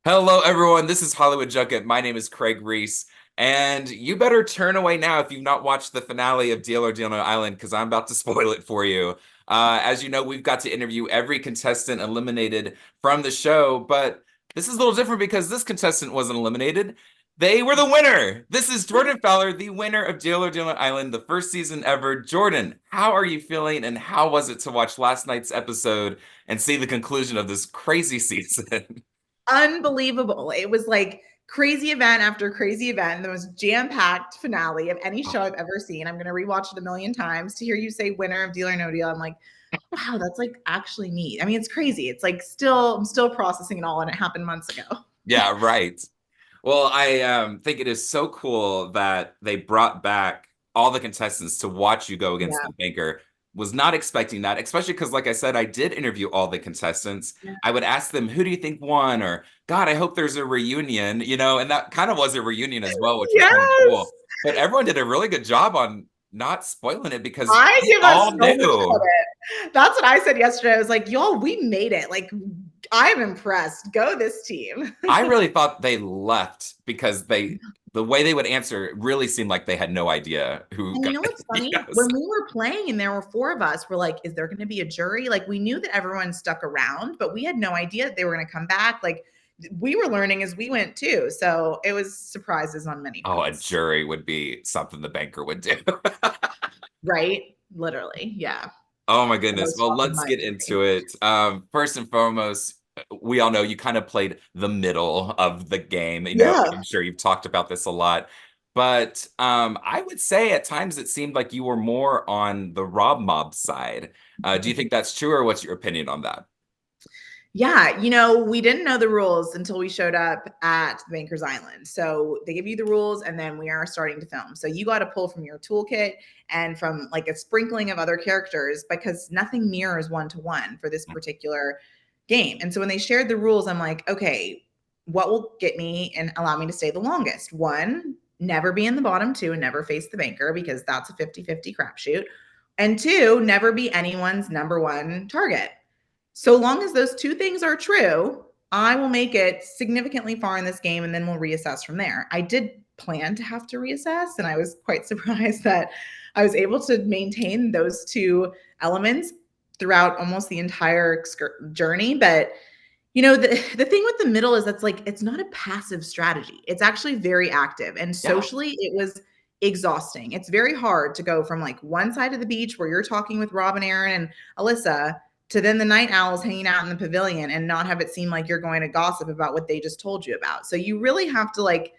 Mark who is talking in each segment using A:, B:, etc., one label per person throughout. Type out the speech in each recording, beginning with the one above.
A: Hello, everyone. This is Hollywood Junket. My name is Craig Ries, and you better turn away now if you've not watched the finale of Deal or Deal No Island, because I'm about to spoil it for you. As you know, we've got to interview every contestant eliminated from the show, but this is a little different because this contestant wasn't eliminated. They were the winner. This is Jordan Fowler, the winner of Deal or Deal No Island, the first season ever. Jordan, how are you feeling, and how was it to watch last night's episode and see the conclusion of this crazy season?
B: Unbelievable. It was like crazy event after crazy event, the most jam-packed finale of any show I've ever seen. I'm going to rewatch it a million times to hear you say winner of Deal or No Deal. I'm like, wow, that's like actually neat. I mean, it's crazy. It's like I'm still processing it all, and it happened months ago.
A: Yeah, right. Well, I think it is so cool that they brought back all the contestants to watch you go against
B: Yeah.
A: the banker. Was not expecting that, especially because, like I said, I did interview all the contestants.
B: Yeah.
A: I would ask them, "Who do you think won?" Or, "God, I hope there's a reunion," and that kind of was a reunion as well, which was kind of
B: Yes.
A: cool. But everyone did a really good job on not spoiling it because
B: I
A: we
B: give us
A: all
B: so much
A: knew.
B: credit. That's what I said yesterday. I was like, y'all, we made it. Like, I'm impressed. Go this team.
A: I really thought they left because the way they would answer really seemed like they had no idea who
B: And you
A: got
B: know what's funny?
A: yes.
B: When we were playing and there were four of us, we're like, is there going to be a jury? Like, we knew that everyone stuck around, but we had no idea that they were going to come back. Like, we were learning as we went too. So it was surprises on many
A: Oh, a
B: fronts,
A: jury would be something the banker would do.
B: right? Literally. Yeah.
A: Oh my
B: The
A: goodness.
B: most
A: Well,
B: often
A: let's
B: my
A: get into
B: jury.
A: it. First and foremost, we all know you kind of played the middle of the game.
B: Yeah.
A: I'm sure you've talked about this a lot. But I would say at times it seemed like you were more on the Rob Mob side. Do you think that's true, or what's your opinion on that?
B: Yeah, we didn't know the rules until we showed up at the Banker's Island. So they give you the rules and then we are starting to film. So you got to pull from your toolkit and from like a sprinkling of other characters because nothing mirrors one to one for this particular game. And so when they shared the rules, I'm like, okay, what will get me and allow me to stay the longest? One, never be in the bottom two and never face the banker because that's a 50-50 crapshoot. And two, never be anyone's number one target. So long as those two things are true, I will make it significantly far in this game and then we'll reassess from there. I did plan to have to reassess, and I was quite surprised that I was able to maintain those two elements throughout almost the entire journey. But the thing with the middle is that's like it's not a passive strategy. It's actually very active. And
A: Yeah.
B: socially, it was exhausting. It's very hard to go from like one side of the beach where you're talking with Rob and Aaron and Alyssa to then the night owls hanging out in the pavilion and not have it seem like you're going to gossip about what they just told you about. So you really have to like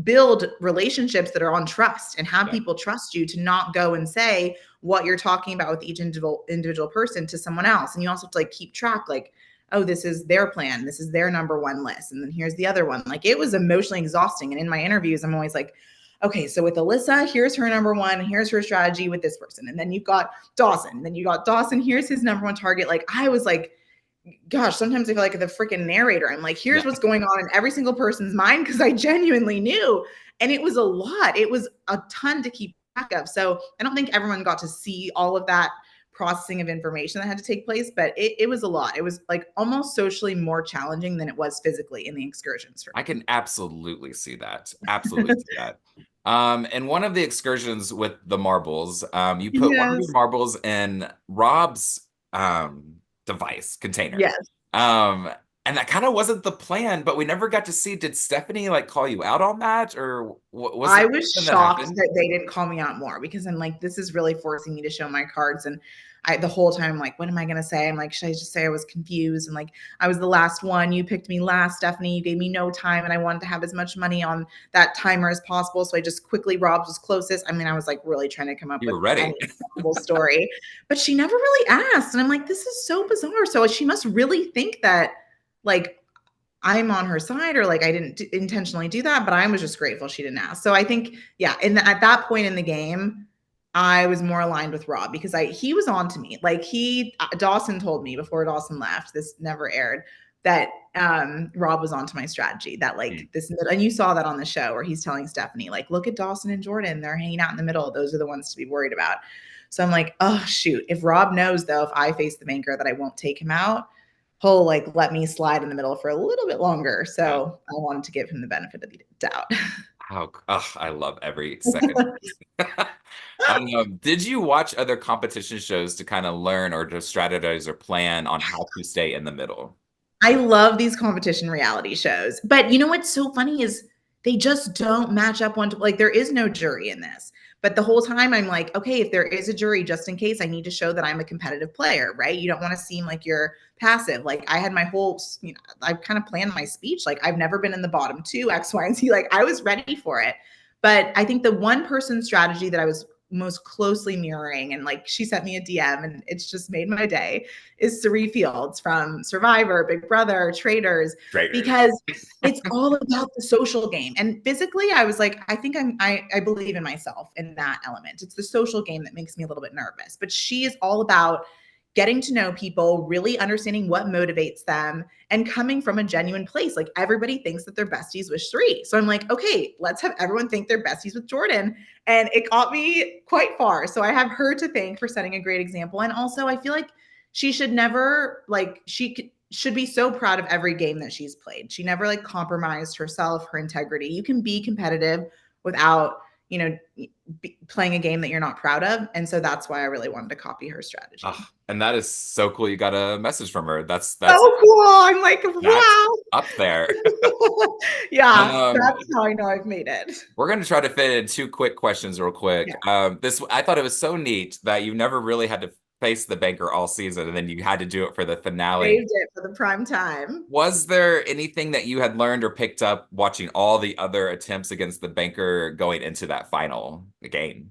B: build relationships that are on trust and have
A: Yeah.
B: people trust you to not go and say what you're talking about with each individual person to someone else. And you also have to like keep track, like, oh, this is their plan, this is their number one list, and then here's the other one. Like, it was emotionally exhausting. And in my interviews, I'm always like, okay, so with Alyssa, here's her number one, here's her strategy with this person. And then you've got Dawson, then you got Dawson, here's his number one target. Like, I was like, gosh, sometimes I feel like the freaking narrator. I'm like, here's
A: Yeah.
B: what's going on in every single person's mind because I genuinely knew. And it was a lot. It was a ton to keep track of. So I don't think everyone got to see all of that processing of information that had to take place, but it was a lot. It was like almost socially more challenging than it was physically in the excursions for
A: I
B: me.
A: can absolutely see that. Absolutely see that. And one of the excursions with the marbles, you put one of your
B: Yes.
A: marbles in Rob's device container.
B: Yes.
A: Um, and that kind of wasn't the plan, but we never got to see. Did Stephanie like call you out on that, or was
B: I
A: it
B: was
A: something that
B: shocked
A: happened?
B: that they didn't call me out more because I'm like, this is really forcing me to show my cards. And the whole time I'm like, what am I gonna say? I'm like, should I just say I was confused and like I was the last one? You picked me last, Stephanie. You gave me no time, and I wanted to have as much money on that timer as possible. So I just quickly Rob's was closest. I mean, I was like really trying to come up
A: You
B: with
A: were ready.
B: any possible story, but she never really asked. And I'm like, this is so bizarre. So she must really think that like I'm on her side or like I didn't intentionally do that, but I was just grateful she didn't ask. So I think, yeah, at that point in the game, I was more aligned with Rob because he was on to me. Like Dawson told me before Dawson left, this never aired, that Rob was onto my strategy that like this, and you saw that on the show where he's telling Stephanie, like, look at Dawson and Jordan. They're hanging out in the middle. Those are the ones to be worried about. So I'm like, oh shoot. If Rob knows though, if I face the banker that I won't take him out, he'll like let me slide in the middle for a little bit longer.
A: Yeah.
B: So I wanted to give him the benefit of the doubt.
A: How I love every second. Did you watch other competition shows to kind of learn or just strategize or plan on how to stay in the middle?
B: I love these competition reality shows. But you know what's so funny is they just don't match up one to like there is no jury in this. But the whole time I'm like, okay, if there is a jury, just in case, I need to show that I'm a competitive player, right? You don't want to seem like you're passive. Like I had my whole, I kind of planned my speech. Like I've never been in the bottom two, X, Y, and Z. Like I was ready for it. But I think the one person strategy that I was most closely mirroring, and like she sent me a DM and it's just made my day, is Cerie Fields from Survivor, Big Brother, Traitors,
A: Traitors.
B: because it's all about the social game. And physically, I was like, I think I believe in myself in that element. It's the social game that makes me a little bit nervous. But she is all about getting to know people, really understanding what motivates them, and coming from a genuine place. Like everybody thinks that they're besties with Sheree. So I'm like, okay, let's have everyone think they're besties with Jordan. And it got me quite far. So I have her to thank for setting a great example. And also, I feel like she should never, like, should be so proud of every game that she's played. She never like compromised herself, her integrity. You can be competitive without, playing a game that you're not proud of. And so that's why I really wanted to copy her strategy.
A: And that is so cool. You got a message from her.
B: So cool. I'm like,
A: That's
B: wow.
A: up there.
B: Yeah,
A: Um,
B: that's how I know I've made it.
A: we're going to try to fit in two quick questions real quick.
B: Yeah.
A: This I thought it was so neat that you never really had to face the banker all season, and then you had to do it for the finale.
B: Saved it for the prime time.
A: Was there anything that you had learned or picked up watching all the other attempts against the banker going into that final game?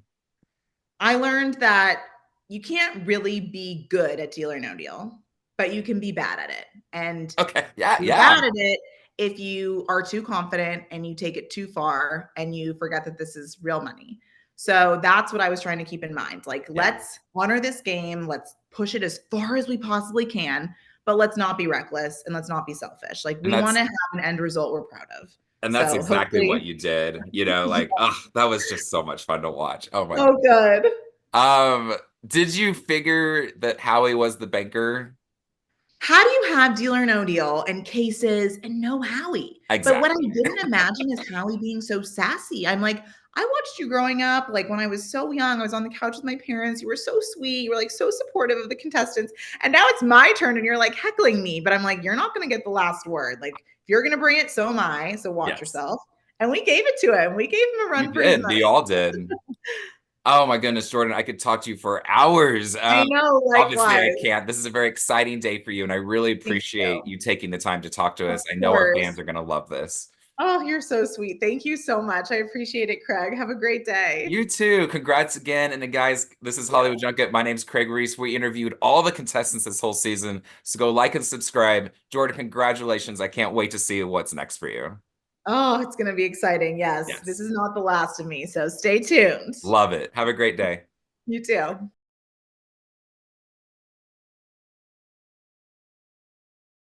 B: I learned that you can't really be good at Deal or No Deal, but you can be bad at it. And
A: Okay. Yeah.
B: you're
A: Yeah.
B: bad at it if you are too confident and you take it too far and you forget that this is real money. So that's what I was trying to keep in mind. Like,
A: Yeah.
B: let's honor this game. Let's push it as far as we possibly can, but let's not be reckless and let's not be selfish. Like,
A: And
B: we want
A: that's
B: to have an end result we're proud of.
A: that's
B: So
A: exactly what
B: hopefully,
A: you did.
B: yeah.
A: Like, oh, that was just so much fun to watch. Oh my God.
B: Oh, good.
A: Did you figure that Howie was the banker?
B: How do you have Deal or No Deal and cases and no Howie? But what I
A: Exactly.
B: didn't imagine is Howie being so sassy. I'm like, I watched you growing up. Like when I was so young, I was on the couch with my parents. You were so sweet. You were like so supportive of the contestants. And now it's my turn and you're like heckling me. But I'm like, you're not going to get the last word. Like if you're going to bring it, so am I. So watch
A: Yes,
B: yourself. And we gave it to him. We gave him a
A: you
B: run for his
A: did.
B: money.
A: We all did. Oh my goodness, Jordan, I could talk to you for hours.
B: I know,
A: Obviously, I
B: likewise.
A: can't. This is a very exciting day for you, and I really
B: Thank
A: appreciate
B: you.
A: you taking the time to talk to
B: Of
A: us. I know our
B: course.
A: fans are going to love this.
B: Oh, you're so sweet. Thank you so much. I appreciate it, Craig. Have a great day.
A: You too. Congrats again. And then, guys, this is
B: Yeah.
A: Hollywood Junket. My name's Craig Ries. We interviewed all the contestants this whole season. So go like and subscribe. Jordan, congratulations. I can't wait to see what's next for you.
B: Oh, it's going to be exciting. Yes. This
A: Yes.
B: is not the last of me. So stay tuned.
A: Love it. Have a great day.
B: You too.